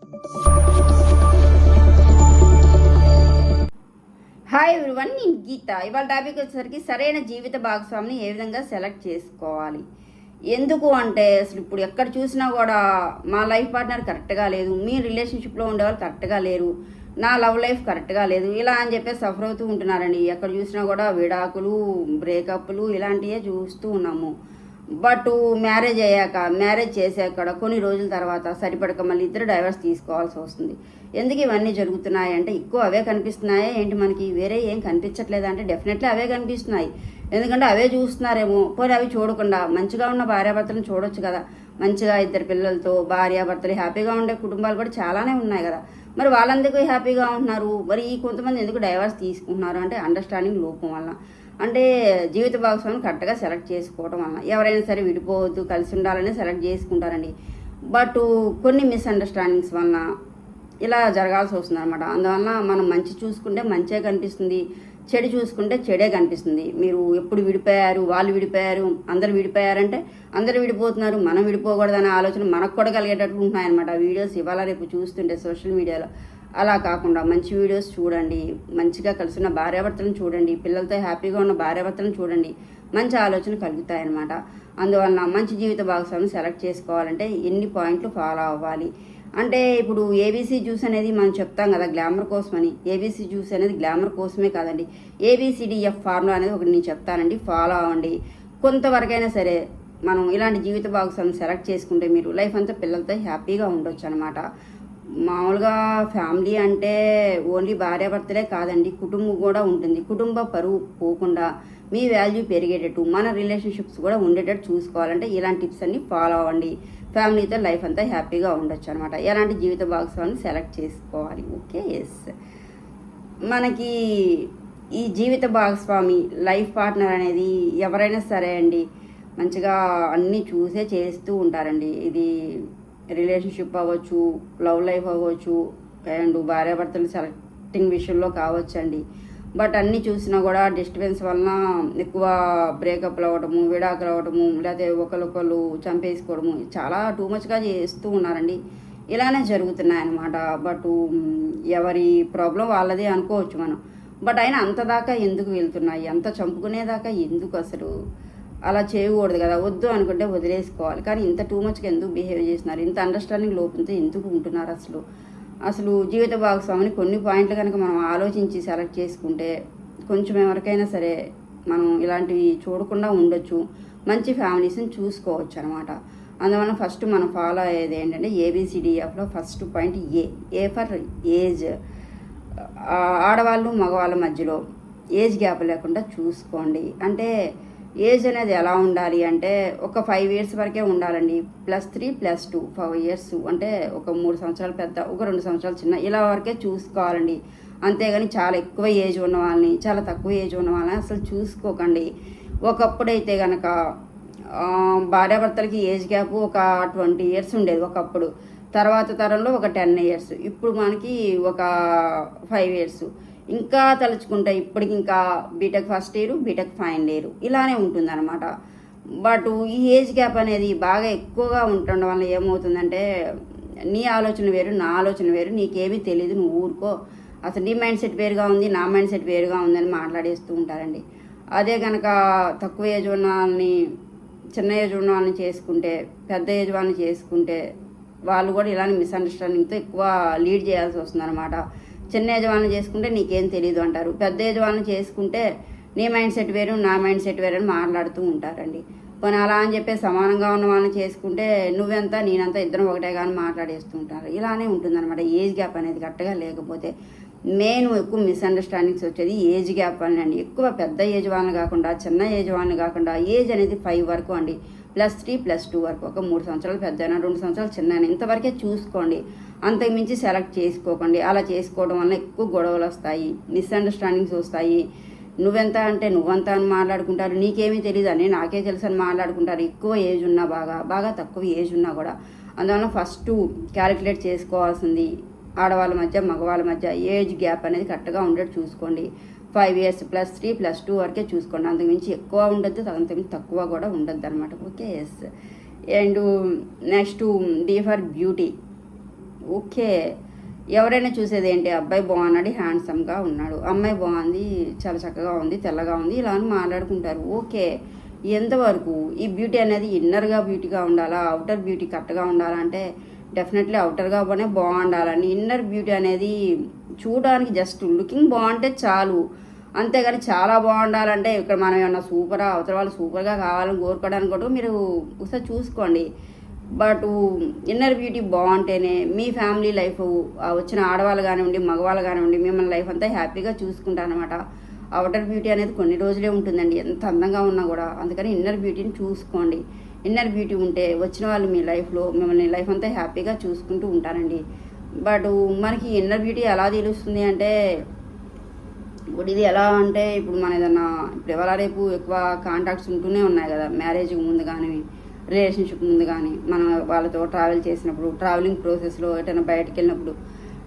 Hi everyone, నేను గీత. ఇవాళ topic వచ్చేసరికి సరైన జీవిత భాగస్వామిని ఏ విధంగా సెలెక్ట్ చేసుకోవాలి. ఎందుకు అంటే అసలు ఇప్పుడు ఎక్కడ చూసినా కూడా మా లైఫ్ పార్ట్నర్ కరెక్ట్గా లేదు, మీ రిలేషన్షిప్లో ఉండేవాళ్ళు కరెక్ట్గా లేరు, నా లవ్ లైఫ్ కరెక్ట్గా లేదు, ఇలా అని చెప్పి సఫర్ అవుతూ ఉంటున్నారండి. ఎక్కడ చూసినా కూడా విడాకులు, బ్రేకప్లు ఇలాంటివే చూస్తూ ఉన్నాము. బట్ మ్యారేజ్ చేసాక కొన్ని రోజుల తర్వాత సరిపడక మళ్ళీ ఇద్దరు డైవర్స్ తీసుకోవాల్సి వస్తుంది. ఎందుకు ఇవన్నీ జరుగుతున్నాయి అంటే ఎక్కువ అవే కనిపిస్తున్నాయా ఏంటి, మనకి వేరే ఏం కనిపించట్లేదా అంటే డెఫినెట్లీ అవే కనిపిస్తున్నాయి. ఎందుకంటే అవే చూస్తున్నారేమో. పోనీ అవి చూడకుండా మంచిగా ఉన్న భార్యాభర్తలను చూడొచ్చు కదా. మంచిగా ఇద్దరు పిల్లలతో భార్యాభర్తలు హ్యాపీగా ఉండే కుటుంబాలు కూడా చాలానే ఉన్నాయి కదా. మరి వాళ్ళందుకు హ్యాపీగా ఉంటున్నారు, మరి ఈ కొంతమంది ఎందుకు డైవర్స్ తీసుకుంటున్నారు అంటే అండర్స్టాండింగ్ లోపం వల్ల, అంటే జీవిత భాగస్వామిని కరెక్ట్గా సెలెక్ట్ చేసుకోవడం వల్ల. ఎవరైనా సరే విడిపోవద్దు, కలిసి ఉండాలని సెలెక్ట్ చేసుకుంటారండి. బట్ కొన్ని మిస్అండర్స్టాండింగ్స్ వలన ఇలా జరగాల్సి వస్తుంది అనమాట. అందువల్ల మనం మంచి చూసుకుంటే మంచిగా కనిపిస్తుంది, చెడు చూసుకుంటే చెడే కనిపిస్తుంది. మీరు ఎప్పుడు విడిపోయారు, వాళ్ళు విడిపోయారు, అందరు విడిపోయారంటే అందరు విడిపోతున్నారు, మనం విడిపోకూడదనే ఆలోచన మనకు కూడా కలిగేటట్టు ఉంటున్నాయన్నమాట. వీడియోస్ ఇవాళ రేపు చూస్తుంటే సోషల్ మీడియాలో. అలా కాకుండా మంచి వీడియోస్ చూడండి, మంచిగా కలిసిన భార్యాభర్తలను చూడండి, పిల్లలతో హ్యాపీగా ఉన్న భార్యాభర్తలను చూడండి, మంచి ఆలోచన కలుగుతాయన్నమాట. అందువలన మంచి జీవిత భాగస్వామిని సెలెక్ట్ చేసుకోవాలంటే ఎన్ని పాయింట్లు ఫాలో అవ్వాలి అంటే, ఇప్పుడు ఏబీసీ జ్యూస్ అనేది మనం చెప్తాం కదా గ్లామర్ కోసమని. ఏబీసీ జ్యూస్ అనేది గ్లామర్ కోసమే కాదండి, ఏబిసిడిఎఫ్ ఫార్ములా అనేది ఒకటి నేను చెప్తానండి, ఫాలో అవ్వండి. కొంతవరకైనా సరే మనం ఇలాంటి జీవిత భాగస్వామిని సెలెక్ట్ చేసుకుంటే మీరు లైఫ్ అంతా పిల్లలతో హ్యాపీగా ఉండొచ్చు అనమాట. మామూలుగా ఫ్యామిలీ అంటే ఓన్లీ భార్యాభర్తలే కాదండి, కుటుంబం కూడా ఉంటుంది. కుటుంబ పరువు పోకుండా మీ వాల్యూ పెరిగేటట్టు, మన రిలేషన్షిప్స్ కూడా ఉండేటట్టు చూసుకోవాలంటే ఇలాంటి టిప్స్ అన్ని ఫాలో అవ్వండి. ఫ్యామిలీతో లైఫ్ అంతా హ్యాపీగా ఉండొచ్చు అనమాట. ఎలాంటి జీవిత భాగస్వామిని సెలెక్ట్ చేసుకోవాలి. Okay, yes. మనకి ఈ జీవిత భాగస్వామి లైఫ్ పార్ట్నర్ అనేది ఎవరైనా సరే అండి మంచిగా అన్నీ చూసే చేస్తూ ఉంటారండి. ఇది రిలేషన్షిప్ అవ్వచ్చు, లవ్ లైఫ్ అవ్వచ్చు, అండ్ భార్యాభర్తలు సెలెక్టింగ్ విషయంలో కావచ్చండి. బట్ అన్నీ చూసినా కూడా డిస్టర్బెన్స్ వలన ఎక్కువ బ్రేకప్లు అవ్వడము, విడాకులు అవ్వడము, లేకపోతే ఒకరికొకరు చంపేసుకోవడము చాలా టూ మచ్గా చేస్తూ ఉన్నారండి. ఇలానే జరుగుతున్నాయన్నమాట. బట్ ఎవరి ప్రాబ్లం వాళ్ళదే అనుకోవచ్చు మనం. బట్ అయినా అంతదాకా ఎందుకు వెళ్తున్నాయి, అంత చంపుకునేదాకా ఎందుకు, అసలు అలా చేయకూడదు కదా. వద్దు అనుకుంటే వదిలేసుకోవాలి. కానీ ఇంత టూ మచ్గా ఎందుకు బిహేవ్ చేస్తున్నారు, ఇంత అండర్స్టాండింగ్ లోపంతో ఎందుకు ఉంటున్నారు అసలు జీవిత భాగస్వామిని కొన్ని పాయింట్లు కనుక మనం ఆలోచించి సెలెక్ట్ చేసుకుంటే కొంచెం ఎవరికైనా సరే మనం ఇలాంటివి చూడకుండా ఉండొచ్చు, మంచి ఫ్యామిలీస్ని చూసుకోవచ్చు అనమాట. అందువల్ల ఫస్ట్ మనం ఫాలో అయ్యేది ఏంటంటే ఏబిసిడిఎఫ్లో first point A for age. ఆడవాళ్ళు మగవాళ్ళ మధ్యలో ఏజ్ గ్యాప్ లేకుండా చూసుకోండి. అంటే ఏజ్ అనేది ఎలా ఉండాలి అంటే ఒక 5 years వరకే ఉండాలండి. +3 +2 5 years అంటే ఒక 3 సంవత్సరాలు పెద్ద, ఒక 2 సంవత్సరాలు చిన్న, ఇలా వరకే చూసుకోవాలండి. అంతేగాని చాలా ఎక్కువ ఏజ్ ఉన్న వాళ్ళని, చాలా తక్కువ ఏజ్ ఉన్న వాళ్ళని అసలు చూసుకోకండి. ఒకప్పుడైతే కనుక భార్యాభర్తలకి ఏజ్ గ్యాప్ ఒక 20 years ఉండేది ఒకప్పుడు. తర్వాత తరంలో ఒక 10 years, ఇప్పుడు మనకి ఒక 5 years. ఇంకా తలుచుకుంటే ఇప్పటికి ఇంకా B Tech first year, B Tech final year ఇలానే ఉంటుందన్నమాట. బట్ ఈ ఏజ్ గ్యాప్ అనేది బాగా ఎక్కువగా ఉండడం వల్ల ఏమవుతుందంటే నీ ఆలోచన వేరు, నా ఆలోచన వేరు, నీకేమీ తెలియదు, నువ్వు ఊరుకో, అసలు నీ మైండ్ సెట్ వేరుగా ఉంది, నా మైండ్ సెట్ వేరుగా ఉందని మాట్లాడేస్తూ ఉంటారండి. అదే కనుక తక్కువ ఏజ్ ఉన్న వాళ్ళని, చిన్న ఏజ్ ఉన్న వాళ్ళని చేసుకుంటే, పెద్ద ఏజ్ వాళ్ళని చేసుకుంటే వాళ్ళు కూడా ఇలానే మిస్అండర్స్టాండింగ్తో ఎక్కువ లీడ్ చేయాల్సి వస్తుందన్నమాట. చిన్న ఏజ్ వాళ్ళని చేసుకుంటే నీకేం తెలియదు అంటారు, పెద్ద ఏజ్ వాళ్ళని చేసుకుంటే నీ మైండ్ సెట్ వేరు, నా మైండ్ సెట్ వేరు అని మాట్లాడుతూ ఉంటారండి. పోనీ అలా అని చెప్పి సమానంగా ఉన్న వాళ్ళని చేసుకుంటే నువ్వెంత నేనంతా ఇద్దరం ఒకటే కానీ మాట్లాడేస్తూ ఉంటారు. ఇలానే ఉంటుందన్నమాట ఏజ్ గ్యాప్ అనేది కరెక్ట్గా లేకపోతే. మెయిన్ ఎక్కువ మిస్అండర్స్టాండింగ్స్ వచ్చేది ఏజ్ గ్యాప్ అండి. ఎక్కువ పెద్ద ఏజ్ వాళ్ళని కాకుండా, చిన్న ఏజ్ వాళ్ళని కాకుండా, ఏజ్ అనేది 5 వరకు అండి, +3 +2 వరకు, ఒక 3 సంవత్సరాలు పెద్దయినా, 2 సంవత్సరాలు చిన్న, ఇంతవరకే చూసుకోండి. అంతకుమించి సెలెక్ట్ చేసుకోకండి. అలా చేసుకోవడం వల్ల ఎక్కువ గొడవలు వస్తాయి, మిస్అండర్స్టాండింగ్స్ వస్తాయి. నువ్వెంత అంటే నువ్వంత అని మాట్లాడుకుంటారు, నీకేమీ తెలియదు అని నాకే తెలుసు అని మాట్లాడుకుంటారు. ఎక్కువ ఏజ్ ఉన్నా బాగా తక్కువ ఏజ్ ఉన్నా కూడా. అందువల్ల ఫస్ట్ క్యాలిక్యులేట్ చేసుకోవాల్సింది ఆడవాళ్ళ మధ్య మగవాళ్ళ మధ్య ఏజ్ గ్యాప్ అనేది కరెక్ట్గా ఉండేది చూసుకోండి. 5 years +3 +2 వరకే చూసుకోండి. అంతకుమించి ఎక్కువ ఉండద్దు, అంతకుమించి తక్కువ కూడా ఉండద్దు అనమాట. Okay, yes. And next D for beauty. Okay. ఎవరైనా చూసేది ఏంటి, అబ్బాయి బాగున్నాడు, హ్యాండ్సమ్గా ఉన్నాడు, అమ్మాయి బాగుంది, చాలా చక్కగా ఉంది, తెల్లగా ఉంది, ఇలా అని మాట్లాడుకుంటారు. ఓకే. ఎంతవరకు ఈ బ్యూటీ అనేది ఇన్నర్గా బ్యూటీగా ఉండాలా, అవుటర్ బ్యూటీ కరెక్ట్గా ఉండాలంటే డెఫినెట్లీ అవుటర్గా బాగుండాలని. ఇన్నర్ బ్యూటీ అనేది చూడడానికి జస్ట్ లుకింగ్ బాగుంటే చాలు, అంతేగాని చాలా బాగుండాలంటే ఇక్కడ మనం ఏమన్నా సూపరా, అవతల వాళ్ళు సూపర్గా కావాలని కోరుకోవడానికి కూడా మీరు ఒకసారి చూసుకోండి. బట్ ఇన్నర్ బ్యూటీ బాగుంటేనే మీ ఫ్యామిలీ లైఫ్, వచ్చిన ఆడవాళ్ళు కానివ్వండి, మగవాళ్ళు కానివ్వండి, మిమ్మల్ని లైఫ్ అంతా హ్యాపీగా చూసుకుంటారనమాట. అవుటర్ బ్యూటీ అనేది కొన్ని రోజులే ఉంటుందండి, ఎంత అందంగా ఉన్నా కూడా. అందుకని ఇన్నర్ బ్యూటీని చూసుకోండి. ఇన్నర్ బ్యూటీ ఉంటే వచ్చిన వాళ్ళు మీ లైఫ్లో మిమ్మల్ని లైఫ్ అంతా హ్యాపీగా చూసుకుంటూ ఉంటారండి. బట్ మనకి ఇన్నర్ బ్యూటీ ఎలా తెలుస్తుంది అంటే, ఇప్పుడు ఇది ఎలా అంటే, ఇప్పుడు మన ఏదన్నా ఇప్పుడు ఎవరా రేపు ఎక్కువ కాంటాక్ట్స్ ఉంటూనే ఉన్నాయి కదా, మ్యారేజ్కి ముందు కానీ రిలేషన్షిప్ ముందు కానీ, మనం వాళ్ళతో ట్రావెల్ చేసినప్పుడు, ట్రావెలింగ్ ప్రాసెస్లో ఎటైనా బయటకు వెళ్ళినప్పుడు,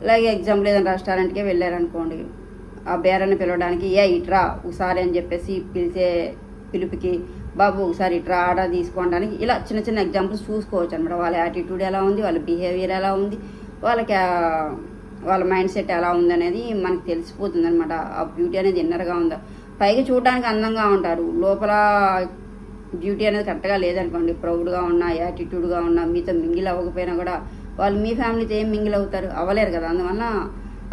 అలాగే ఎగ్జాంపుల్ ఏదైనా రెస్టారెంట్కే వెళ్ళారనుకోండి, ఆ బేరాన్ని పిలవడానికి ఇట్రా ఒకసారి అని చెప్పేసి పిలిచే పిలుపుకి బాబు ఒకసారి ఇట్రా ఆర్డర్ తీసుకోవడానికి, ఇలా చిన్న చిన్న ఎగ్జాంపుల్స్ చూసుకోవచ్చు అనమాట. వాళ్ళ యాటిట్యూడ్ ఎలా ఉంది, వాళ్ళ బిహేవియర్ ఎలా ఉంది, వాళ్ళ మైండ్ సెట్ ఎలా ఉందనేది మనకు తెలిసిపోతుంది అనమాట. ఆ బ్యూటీ అనేది ఇన్నర్గా ఉందా. పైకి చూడడానికి అందంగా ఉంటారు, లోపల బ్యూటీ అనేది కరెక్ట్గా లేదనుకోండి, ప్రౌడ్గా ఉన్నా, యాటిట్యూడ్గా ఉన్నా, మీతో మింగిల్ అవ్వకపోయినా కూడా వాళ్ళు మీ ఫ్యామిలీతో ఏం మింగిల్ అవుతారు, అవ్వలేరు కదా. అందువల్ల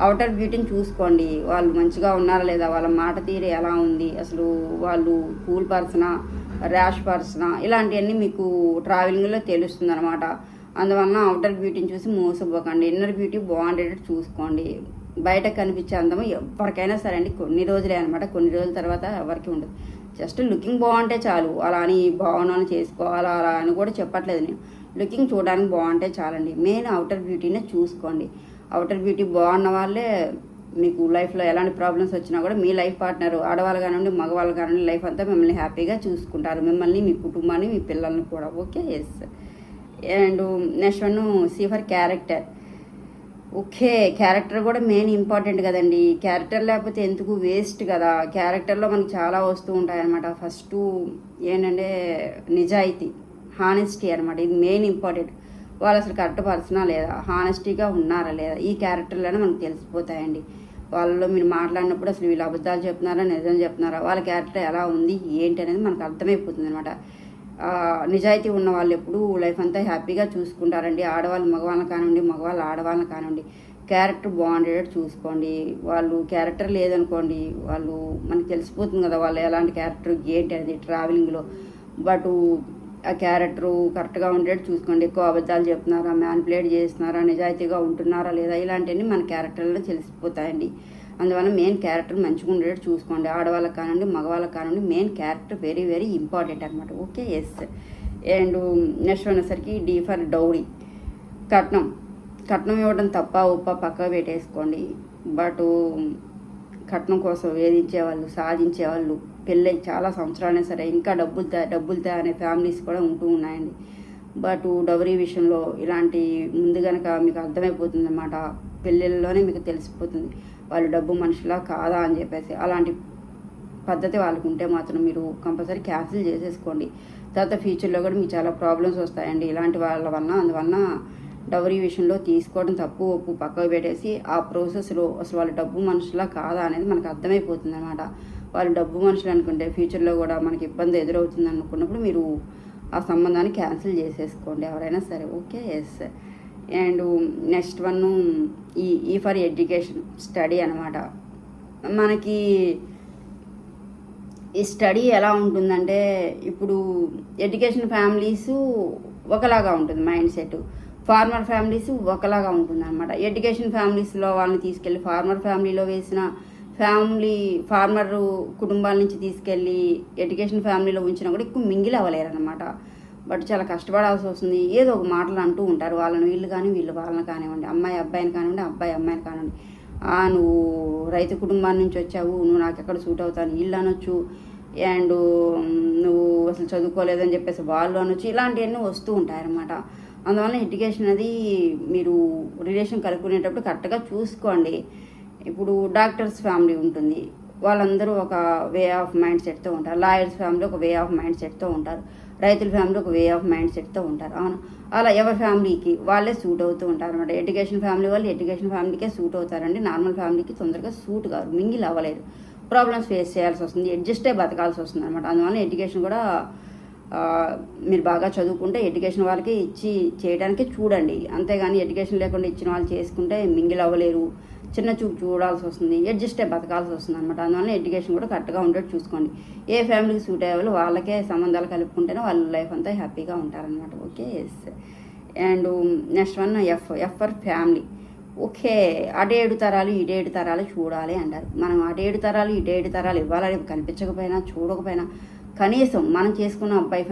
అవుటర్ బ్యూటీని చూసుకోండి, వాళ్ళు మంచిగా ఉన్నారా లేదా, వాళ్ళ మాట తీరు ఎలా ఉంది, అసలు వాళ్ళు కూల్ పర్సనా, ర్యాష్ పర్సనా, ఇలాంటివన్నీ మీకు ట్రావెలింగ్లో తెలుస్తుంది అనమాట. అందువల్ల అవుటర్ బ్యూటీని చూసి మోసపోకండి, ఇన్నర్ బ్యూటీ బాగుండేటట్టు చూసుకోండి. బయట కనిపించే అందము ఎవరికైనా సరే అండి, కొన్ని రోజులే అనమాట, కొన్ని రోజుల తర్వాత ఎవరికి ఉండదు. జస్ట్ లుకింగ్ బాగుంటే చాలు, అలా అని బాగున్నాను చేసుకోవాలా అలా అని కూడా చెప్పట్లేదు నేను. లుకింగ్ చూడడానికి బాగుంటే చాలండి. మెయిన్ అవుటర్ బ్యూటీనే చూసుకోండి. అవుటర్ బ్యూటీ బాగున్న వాళ్ళే మీకు లైఫ్లో ఎలాంటి ప్రాబ్లమ్స్ వచ్చినా కూడా మీ లైఫ్ పార్ట్నర్, ఆడవాళ్ళు కానివ్వండి, మగవాళ్ళు కానివ్వండి, లైఫ్ అంతా మిమ్మల్ని హ్యాపీగా చూసుకుంటారు, మిమ్మల్ని, మీ కుటుంబాన్ని, మీ పిల్లల్ని కూడా. Okay. Yes. And next one C for character. Okay. Character కూడా మెయిన్ ఇంపార్టెంట్ కదండి. క్యారెక్టర్ లేకపోతే ఎందుకు, వేస్ట్ కదా. క్యారెక్టర్లో మనకు చాలా వస్తూ ఉంటాయన్నమాట. ఫస్ట్ ఏంటంటే నిజాయితీ, హానెస్టీ అనమాట. ఇది మెయిన్ ఇంపార్టెంట్. వాళ్ళు అసలు కరెక్ట్ పర్సనా లేదా, హానెస్టీగా ఉన్నారా లేదా, ఈ క్యారెక్టర్లోనే మనకు తెలిసిపోతాయండి. వాళ్ళలో మీరు మాట్లాడినప్పుడు అసలు వీళ్ళు అబద్ధాలు చెప్తున్నారా, నిజం చెప్తున్నారా, వాళ్ళ క్యారెక్టర్ ఎలా ఉంది ఏంటి అనేది మనకు అర్థమైపోతుంది అనమాట. నిజాయితీ ఉన్న వాళ్ళు ఎప్పుడు లైఫ్ అంతా హ్యాపీగా చూసుకుంటారండి. ఆడవాళ్ళు మగవాళ్ళని కానివ్వండి, మగవాళ్ళు ఆడవాళ్ళని కానివ్వండి, క్యారెక్టర్ బాగుండేటట్టు చూసుకోండి. వాళ్ళు క్యారెక్టర్ లేదనుకోండి, వాళ్ళు మనకు తెలిసిపోతుంది కదా వాళ్ళు ఎలాంటి క్యారెక్టర్ ఏంటి అనేది ట్రావెలింగ్లో. బట్ ఆ క్యారెక్టరు కరెక్ట్గా ఉండేటట్టు చూసుకోండి. ఎక్కువ అబద్ధాలు చెప్తున్నారా, మ్యానిపులేట్ చేస్తున్నారా, నిజాయితీగా ఉంటున్నారా లేదా, ఇలాంటివన్నీ మన క్యారెక్టర్లో తెలిసిపోతాయండి. అందువల్ల మెయిన్ క్యారెక్టర్ మంచిగా ఉండేటట్టు చూసుకోండి. ఆడవాళ్ళకి కానివ్వండి, మగవాళ్ళకి కానివ్వండి, main character very very important అనమాట. ఓకే. ఎస్. అండ్ నెక్స్ట్ అనేసరికి డీ ఫర్ డౌరీ. కట్నం. కట్నం ఇవ్వడం తప్ప ఉప్ప పక్కకు పెట్టేసుకోండి. బట్ కట్నం కోసం వేధించేవాళ్ళు, సాధించేవాళ్ళు, పెళ్ళై చాలా సంవత్సరాలైనా సరే ఇంకా డబ్బులు అనే ఫ్యామిలీస్ కూడా ఉంటూ ఉన్నాయండి. బట్ డౌరీ విషయంలో ఇలాంటి ముందు కనుక మీకు అర్థమైపోతుంది అన్నమాట. పెళ్ళిళ్ళలోనే మీకు తెలిసిపోతుంది వాళ్ళు డబ్బు మనుషులా కాదా అని చెప్పేసి. అలాంటి పద్ధతి వాళ్ళకు ఉంటే మాత్రం మీరు కంపల్సరీ క్యాన్సిల్ చేసేసుకోండి. తర్వాత ఫ్యూచర్లో కూడా మీకు చాలా ప్రాబ్లమ్స్ వస్తాయండి ఇలాంటి వాళ్ళ వలన. అందువలన డౌరీ విషయంలో తీసుకోవడం తప్పు ఒప్పు పక్కకు పెట్టేసి ఆ ప్రాసెస్లో అసలు వాళ్ళు డబ్బు మనుషులా కాదా అనేది మనకు అర్థమైపోతుంది అనమాట. వాళ్ళు డబ్బు మనుషులు అనుకుంటే ఫ్యూచర్లో కూడా మనకి ఇబ్బంది ఎదురవుతుంది అనుకున్నప్పుడు మీరు ఆ సంబంధాన్ని క్యాన్సిల్ చేసేసుకోండి ఎవరైనా సరే. Okay. Yes. And next one E for education, study అనమాట. మనకి ఈ స్టడీ ఎలా ఉంటుందంటే, ఇప్పుడు ఎడ్యుకేషన్ ఫ్యామిలీస్ ఒకలాగా ఉంటుంది మైండ్ సెట్, ఫార్మర్ ఫ్యామిలీస్ ఒకలాగా ఉంటుంది అనమాట. ఎడ్యుకేషన్ ఫ్యామిలీస్లో వాళ్ళని తీసుకెళ్ళి ఫార్మర్ ఫ్యామిలీలో వేసిన ఫార్మర్ కుటుంబాల నుంచి తీసుకెళ్ళి ఎడ్యుకేషన్ ఫ్యామిలీలో ఉంచినా కూడా ఎక్కువ మింగిల్ అవ్వలేరు అనమాట. బట్ చాలా కష్టపడాల్సి వస్తుంది. ఏదో ఒక మాటలు అంటూ ఉంటారు వాళ్ళని వీళ్ళు కానీ వీళ్ళు వాళ్ళని కానివ్వండి, అమ్మాయి అబ్బాయిని కానివ్వండి, అబ్బాయి అమ్మాయిని కానివ్వండి. నువ్వు రైతు కుటుంబాన్ని నుంచి వచ్చావు, నువ్వు నాకు ఎక్కడ సూట్ అవుతాను వీళ్ళు అనొచ్చు. అండ్ నువ్వు అసలు చదువుకోలేదని చెప్పేసి వాళ్ళు అనొచ్చు. ఇలాంటివన్నీ వస్తూ ఉంటాయన్నమాట. అందువల్ల ఎడ్యుకేషన్ అది మీరు రిలేషన్ కలుపుకునేటప్పుడు కరెక్ట్గా చూసుకోండి. ఇప్పుడు డాక్టర్స్ ఫ్యామిలీ ఉంటుంది, వాళ్ళందరూ ఒక వే ఆఫ్ మైండ్ సెట్తో ఉంటారు. లాయర్స్ ఫ్యామిలీ ఒక వే ఆఫ్ మైండ్ సెట్తో ఉంటారు. రైతుల ఫ్యామిలీ ఒక వే ఆఫ్ మైండ్ సెట్తో ఉంటారు. అవును, అలా ఎవరి ఫ్యామిలీకి వాళ్ళే సూట్ అవుతూ ఉంటారు అనమాట. ఎడ్యుకేషన్ ఫ్యామిలీ వాళ్ళు ఎడ్యుకేషన్ ఫ్యామిలీకే సూట్ అవుతారండి. నార్మల్ ఫ్యామిలీకి తొందరగా సూట్ కాదు, మింగిల్ అవ్వలేదు, ప్రాబ్లమ్స్ ఫేస్ చేయాల్సి వస్తుంది, అడ్జస్టే బతకాల్సి వస్తుంది అనమాట. అందువల్ల ఎడ్యుకేషన్ కూడా మీరు బాగా చదువుకుంటే ఎడ్యుకేషన్ వాళ్ళకి ఇచ్చి చేయడానికి చూడండి. అంతేగాని ఎడ్యుకేషన్ లేకుండా ఇచ్చిన వాళ్ళు చేసుకుంటే మింగిల్ అవ్వలేరు, చిన్న చూపు చూడాల్సి వస్తుంది, అడ్జస్టే బతకాల్సి వస్తుంది అనమాట. అందువల్ల ఎడ్యుకేషన్ కూడా కరెక్ట్గా ఉండేట్టు చూసుకోండి. ఏ ఫ్యామిలీకి సూట్ అయ్యే వాళ్ళు వాళ్ళకే సంబంధాలు కలుపుకుంటేనే వాళ్ళ లైఫ్ అంతా హ్యాపీగా ఉంటారనమాట. Okay, yes. And next one F for family. Okay, అటేడు తరాలు ఇటేడు తరాలు చూడాలి అంటారు. మనం అటేడు తరాలు ఇటేడు తరాలు ఇవ్వాలని కనిపించకపోయినా చూడకపోయినా కనీసం మనం చేసుకున్న అబ్బాయి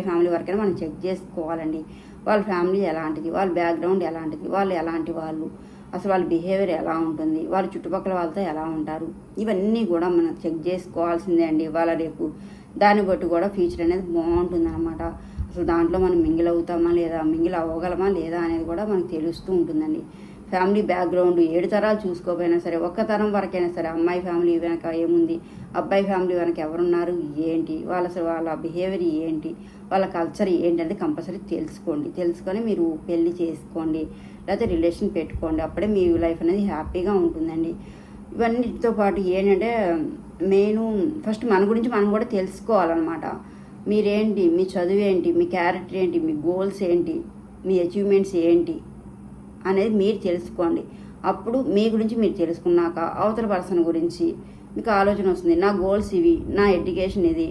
ఫ్యామిలీ వరకైనా మనం చెక్ చేసుకోవాలండి. వాళ్ళ ఫ్యామిలీ ఎలాంటిది, వాళ్ళ బ్యాక్గ్రౌండ్ ఎలాంటిది, వాళ్ళు ఎలాంటి వాళ్ళు, అసలు వాళ్ళ బిహేవియర్ ఎలా ఉంటుంది, వాళ్ళ చుట్టుపక్కల వాళ్ళతో ఎలా ఉంటారు, ఇవన్నీ కూడా మనం చెక్ చేసుకోవాల్సిందే అండి. వాళ్ళ రేపు దాన్ని బట్టి కూడా ఫ్యూచర్ అనేది బాగుంటుంది అనమాట. అసలు దాంట్లో మనం మింగిల్ అవుతామా లేదా, మింగిల్ అవ్వగలమా లేదా అనేది కూడా మనకు తెలుస్తూ ఉంటుందండి. ఫ్యామిలీ బ్యాక్గ్రౌండ్ 7 తరాలు చూసుకోకపోయినా సరే, ఒక్క తరం వరకైనా సరే అమ్మాయి ఫ్యామిలీ వెనక ఏముంది, అబ్బాయి ఫ్యామిలీ వెనక ఎవరున్నారు ఏంటి, వాళ్ళ బిహేవియర్ ఏంటి, వాళ్ళ కల్చర్ ఏంటి అనేది కంపల్సరీ తెలుసుకొని మీరు పెళ్లి చేసుకోండి, లేకపోతే రిలేషన్ పెట్టుకోండి. అప్పుడే మీ లైఫ్ అనేది హ్యాపీగా ఉంటుందండి. ఇవన్నిటితో పాటు ఏంటంటే మెయిన్ ఫస్ట్ మన గురించి మనం కూడా తెలుసుకోవాలన్నమాట. మీరేంటి, మీ చదువు ఏంటి, మీ క్యారెక్టర్ ఏంటి, మీ గోల్స్ ఏంటి, మీ అచీవ్మెంట్స్ ఏంటి అనేది మీరు తెలుసుకోండి. అప్పుడు మీ గురించి మీరు తెలుసుకున్నాక అవతల పర్సన్ గురించి మీకు ఆలోచన వస్తుంది. నా గోల్స్ ఇవి, నా ఎడ్యుకేషన్ ఇది,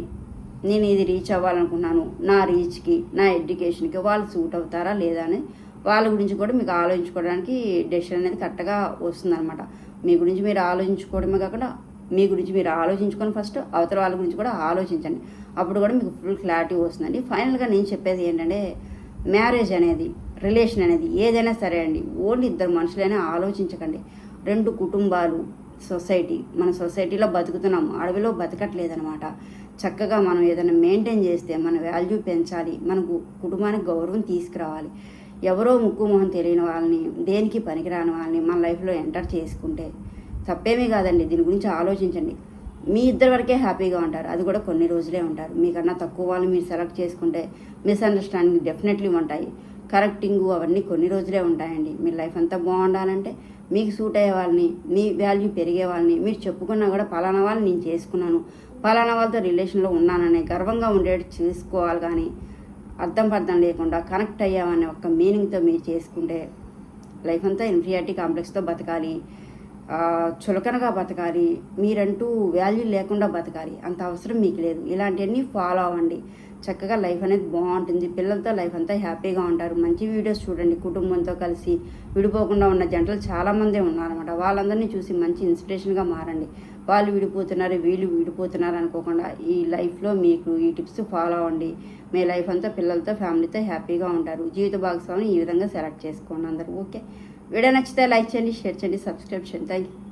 నేను ఇది రీచ్ అవ్వాలనుకున్నాను, నా రీచ్కి నా ఎడ్యుకేషన్కి వాళ్ళు సూట్ అవుతారా లేదా అని వాళ్ళ గురించి కూడా మీకు ఆలోచించుకోవడానికి డెసిషన్ అనేది కరెక్ట్గా వస్తుందన్నమాట. మీ గురించి మీరు ఆలోచించుకోవడమే కాకుండా మీ గురించి మీరు ఆలోచించుకొని ఫస్ట్ అవతల వాళ్ళ గురించి కూడా ఆలోచించండి. అప్పుడు కూడా మీకు ఫుల్ క్లారిటీ వస్తుందండి. ఫైనల్గా నేను చెప్పేది ఏంటంటే మ్యారేజ్ అనేది, రిలేషన్ అనేది ఏదైనా సరే అండి, ఓన్లీ ఇద్దరు మనుషులైనా ఆలోచించకండి. 2 కుటుంబాలు, సొసైటీ, మన సొసైటీలో బతుకుతున్నాం, అడవిలో బతకట్లేదనమాట. చక్కగా మనం ఏదైనా మెయింటైన్ చేస్తే మన వాల్యూ పెంచాలి, మనకు కుటుంబానికి గౌరవం తీసుకురావాలి. ఎవరో ముక్కు మొహం తెలియని వాళ్ళని, దేనికి పనికిరాని వాళ్ళని మన లైఫ్లో ఎంటర్ చేసుకుంటే తప్పేమీ కాదండి. దీని గురించి ఆలోచించండి. మీ ఇద్దరి వరకే హ్యాపీగా ఉంటారు, అది కూడా కొన్ని రోజులే ఉంటారు. మీకన్నా తక్కువ వాళ్ళు మీరు సెలెక్ట్ చేసుకుంటే మిస్అండర్స్టాండింగ్ డెఫినెట్లీ ఉంటాయి, కరెక్టింగ్ అవన్నీ కొన్ని రోజులే ఉంటాయండి. మీ లైఫ్ అంతా బాగుండాలంటే మీకు సూట్ అయ్యే వాళ్ళని, మీ వాల్యూ పెరిగే వాళ్ళని మీరు చెప్పుకున్నా కూడా పలానా వాళ్ళని నేను చేసుకున్నాను, పలానా వాళ్ళతో రిలేషన్లో ఉన్నాననే గర్వంగా ఉండేది చూసుకోవాలి. కానీ అర్థం లేకుండా కనెక్ట్ అయ్యామనే ఒక మీనింగ్తో మీరు చేసుకుంటే లైఫ్ అంతా ఇన్ఫీరియారిటీ కాంప్లెక్స్తో బతకాలి, చులకనగా బతకాలి, మీరంటూ వాల్యూ లేకుండా బతకాలి, అంత అవసరం మీకు లేదు. ఇలాంటివన్నీ ఫాలో అవ్వండి. చక్కగా లైఫ్ అనేది బాగుంటుంది. పిల్లలతో లైఫ్ అంతా హ్యాపీగా ఉంటారు. మంచి వీడియోస్ చూడండి. కుటుంబంతో కలిసి విడిపోకుండా ఉన్న జంటలు చాలామందే ఉన్నారన్నమాట. వాళ్ళందరినీ చూసి మంచి ఇన్స్పిరేషన్గా మారండి. వాళ్ళు విడిపోతున్నారు, వీళ్ళు విడిపోతున్నారు అనుకోకుండా ఈ లైఫ్లో మీకు ఈ టిప్స్ ఫాలో అవ్వండి. మీ లైఫ్ అంతా పిల్లలతో ఫ్యామిలీతో హ్యాపీగా ఉంటారు. జీవిత భాగస్వామిని ఈ విధంగా సెలెక్ట్ చేసుకోండి అందరూ. ఓకే, వీడియో నచ్చితే లైక్ చేయండి, షేర్ చేయండి, సబ్స్క్రైబ్ చేయండి. Thank you.